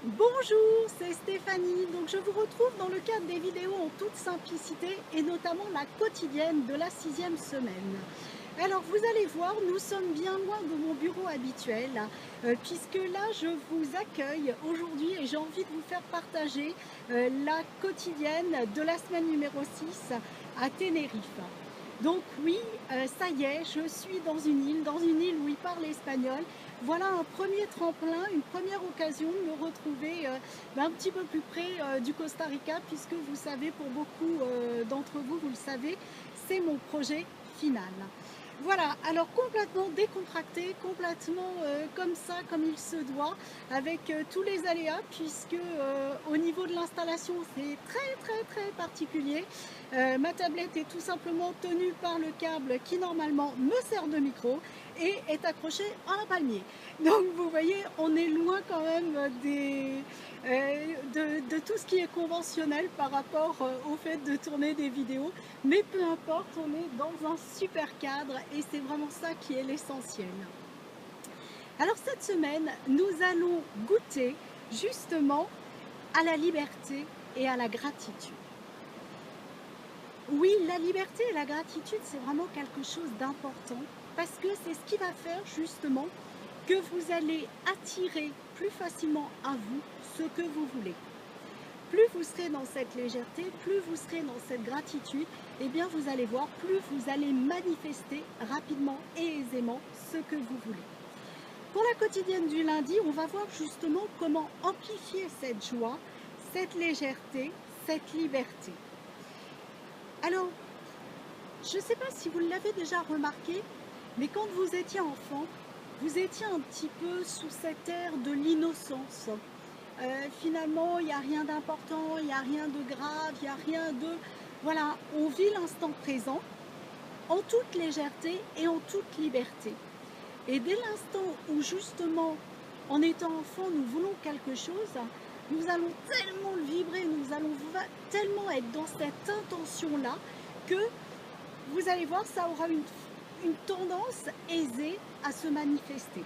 Bonjour, c'est Stéphanie. Donc je vous retrouve dans le cadre des vidéos en toute simplicité et notamment la quotidienne de la 6e semaine. Alors vous allez voir, nous sommes bien loin de mon bureau habituel puisque là je vous accueille aujourd'hui et j'ai envie de vous faire partager la quotidienne de la semaine numéro 6 à Tenerife. Donc oui, ça y est, je suis dans une île où ils parlent espagnol. Voilà un premier tremplin, une première occasion de me retrouver un petit peu plus près du Costa Rica, puisque vous savez, pour beaucoup d'entre vous, vous le savez, c'est mon projet final. Voilà, alors complètement décontracté, complètement comme ça, comme il se doit, avec tous les aléas, puisque au niveau de l'installation, c'est très particulier. Ma tablette est tout simplement tenue par le câble qui normalement me sert de micro et est accrochée à un palmier. Donc vous voyez, on est loin quand même de tout ce qui est conventionnel par rapport au fait de tourner des vidéos. Mais peu importe, on est dans un super cadre et c'est vraiment ça qui est l'essentiel. Alors cette semaine, nous allons goûter justement à la liberté et à la gratitude. Oui, la liberté et la gratitude, c'est vraiment quelque chose d'important parce que c'est ce qui va faire justement que vous allez attirer plus facilement à vous ce que vous voulez. Plus vous serez dans cette légèreté, plus vous serez dans cette gratitude, et bien vous allez voir, plus vous allez manifester rapidement et aisément ce que vous voulez. Pour la quotidienne du lundi, on va voir justement comment amplifier cette joie, cette légèreté, cette liberté. Alors, je ne sais pas si vous l'avez déjà remarqué, mais quand vous étiez enfant, vous étiez un petit peu sous cette ère de l'innocence. Finalement, il n'y a rien d'important, il n'y a rien de grave, il n'y a rien de... Voilà, on vit l'instant présent en toute légèreté et en toute liberté. Et dès l'instant où justement, en étant enfant, nous voulons quelque chose, nous allons tellement le vibrer, nous allons tellement être dans cette intention-là que vous allez voir, ça aura une tendance aisée à se manifester.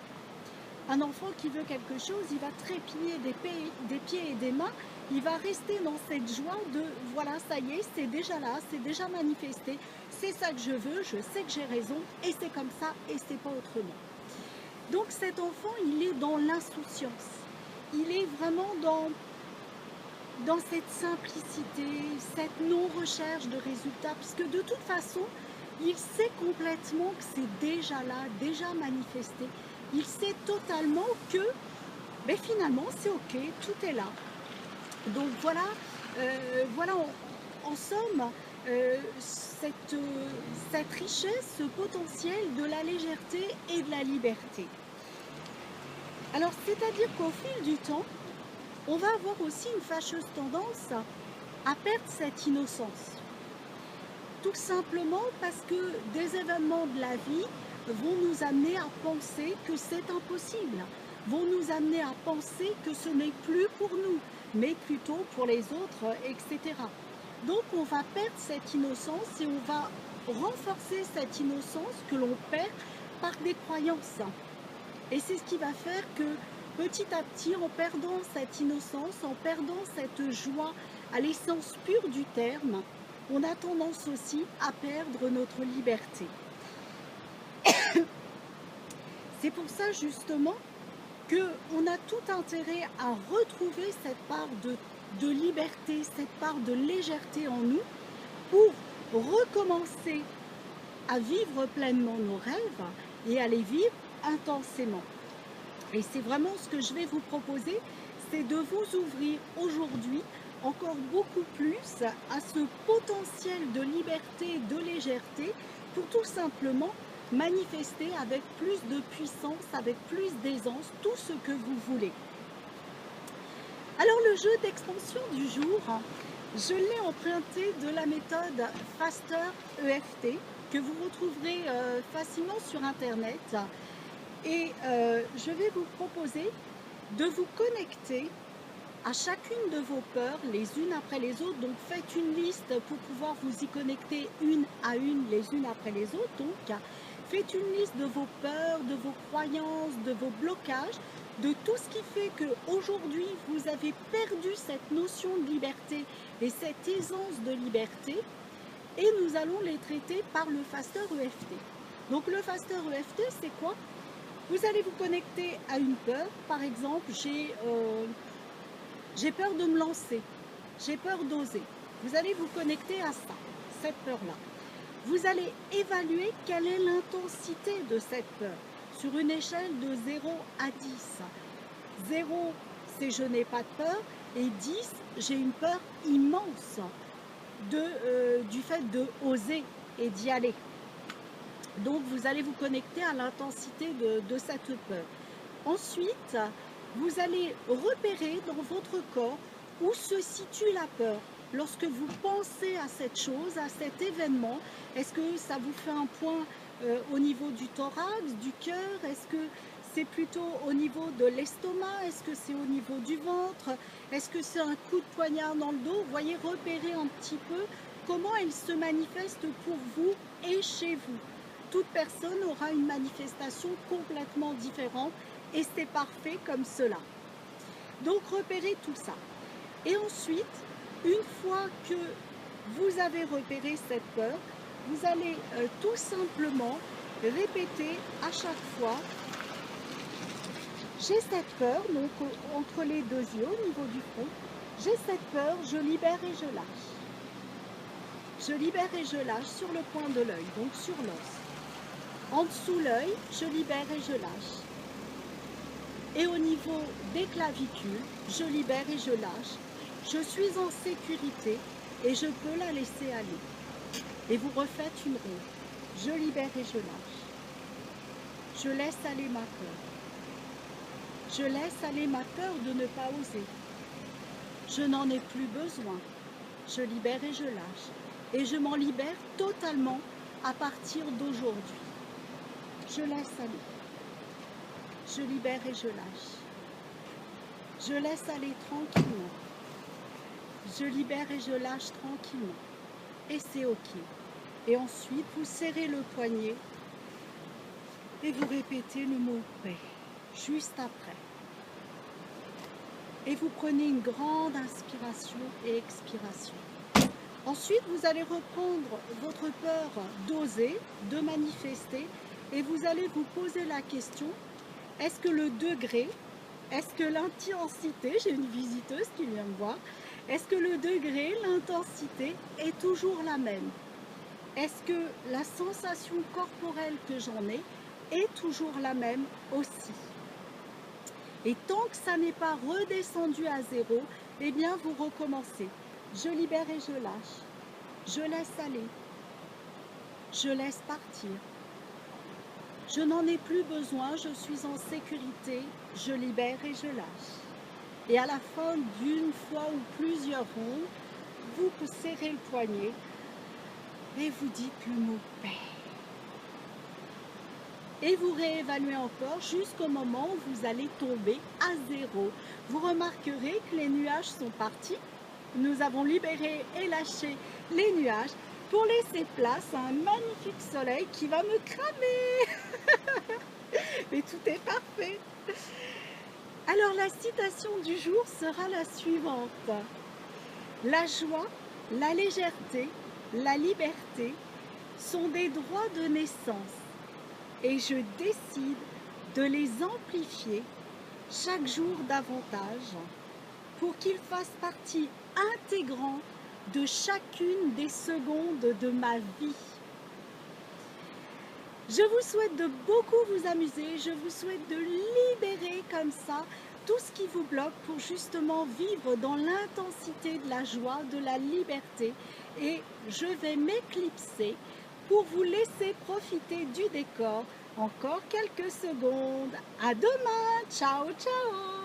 Un enfant qui veut quelque chose, il va trépigner des pieds et des mains, il va rester dans cette joie de voilà, ça y est, c'est déjà là, c'est déjà manifesté, c'est ça que je veux, je sais que j'ai raison et c'est comme ça et c'est pas autrement. Donc cet enfant, il est dans l'insouciance, il est vraiment dans cette simplicité, cette non-recherche de résultats, puisque de toute façon, il sait complètement que c'est déjà là, déjà manifesté. Il sait totalement que finalement c'est ok, tout est là. Donc voilà, voilà en somme cette richesse, ce potentiel de la légèreté et de la liberté. Alors c'est-à-dire qu'au fil du temps, on va avoir aussi une fâcheuse tendance à perdre cette innocence. Tout simplement parce que des événements de la vie vont nous amener à penser que c'est impossible, vont nous amener à penser que ce n'est plus pour nous, mais plutôt pour les autres, etc. Donc on va perdre cette innocence et on va renforcer cette innocence que l'on perd par des croyances. Et c'est ce qui va faire que petit à petit, en perdant cette innocence, en perdant cette joie à l'essence pure du terme, on a tendance aussi à perdre notre liberté. C'est pour ça justement qu'on a tout intérêt à retrouver cette part de liberté, cette part de légèreté en nous pour recommencer à vivre pleinement nos rêves et à les vivre intensément. Et c'est vraiment ce que je vais vous proposer, c'est de vous ouvrir aujourd'hui encore beaucoup plus à ce potentiel de liberté, de légèreté, pour tout simplement manifester avec plus de puissance, avec plus d'aisance, tout ce que vous voulez. Alors le jeu d'expansion du jour, je l'ai emprunté de la méthode Faster EFT, que vous retrouverez facilement sur internet. Et je vais vous proposer de vous connecter à chacune de vos peurs, les unes après les autres. Donc faites une liste pour pouvoir vous y connecter une à une, les unes après les autres. Donc faites une liste de vos peurs, de vos croyances, de vos blocages, de tout ce qui fait qu'aujourd'hui vous avez perdu cette notion de liberté et cette aisance de liberté, et nous allons les traiter par le faster EFT. Donc le faster EFT, c'est quoi? Vous allez vous connecter à une peur. Par exemple, j'ai peur de me lancer, j'ai peur d'oser. Vous allez vous connecter à ça, cette peur-là. Vous allez évaluer quelle est l'intensité de cette peur sur une échelle de 0 à 10. 0, c'est je n'ai pas de peur, et 10, j'ai une peur immense du fait de oser et d'y aller. Donc vous allez vous connecter à l'intensité de cette peur. Ensuite, vous allez repérer dans votre corps où se situe la peur. Lorsque vous pensez à cette chose, à cet événement, est-ce que ça vous fait un point au niveau du thorax, du cœur? Est-ce que c'est plutôt au niveau de l'estomac? Est-ce que c'est au niveau du ventre? Est-ce que c'est un coup de poignard dans le dos? Vous voyez, repérer un petit peu comment elle se manifeste pour vous et chez vous. Toute personne aura une manifestation complètement différente et c'est parfait comme cela. Donc repérez tout ça. Et ensuite, une fois que vous avez repéré cette peur, vous allez tout simplement répéter à chaque fois: j'ai cette peur, donc entre les deux yeux, au niveau du front, j'ai cette peur, je libère et je lâche. Je libère et je lâche sur le point de l'œil, donc sur l'os. En dessous l'œil, je libère et je lâche. Et au niveau des clavicules, je libère et je lâche. Je suis en sécurité et je peux la laisser aller. Et vous refaites une ronde. Je libère et je lâche. Je laisse aller ma peur. Je laisse aller ma peur de ne pas oser. Je n'en ai plus besoin. Je libère et je lâche. Et je m'en libère totalement à partir d'aujourd'hui. Je laisse aller. Je libère et je lâche. Je laisse aller tranquillement. Je libère et je lâche tranquillement. Et c'est OK. Et ensuite, vous serrez le poignet et vous répétez le mot paix, juste après. Et vous prenez une grande inspiration et expiration. Ensuite, vous allez reprendre votre peur d'oser, de manifester, et vous allez vous poser la question: est-ce que le degré, est-ce que l'intensité, j'ai une visiteuse qui vient me voir, est-ce que le degré, l'intensité est toujours la même? Est-ce que la sensation corporelle que j'en ai est toujours la même aussi? Et tant que ça n'est pas redescendu à 0, eh bien vous recommencez. Je libère et je lâche. Je laisse aller. Je laisse partir. Je n'en ai plus besoin, je suis en sécurité, je libère et je lâche. Et à la fin d'une fois ou plusieurs rondes, vous serrez le poignet et vous dites le mot paix. Et vous réévaluez encore jusqu'au moment où vous allez tomber à 0. Vous remarquerez que les nuages sont partis. Nous avons libéré et lâché les nuages pour laisser place à un magnifique soleil qui va me cramer. Mais tout est parfait. Alors la citation du jour sera la suivante. La joie, la légèreté, la liberté sont des droits de naissance et je décide de les amplifier chaque jour davantage pour qu'ils fassent partie intégrante de chacune des secondes de ma vie. Je vous souhaite de beaucoup vous amuser, je vous souhaite de libérer comme ça tout ce qui vous bloque pour justement vivre dans l'intensité de la joie, de la liberté. Et je vais m'éclipser pour vous laisser profiter du décor encore quelques secondes. À demain, ciao ciao.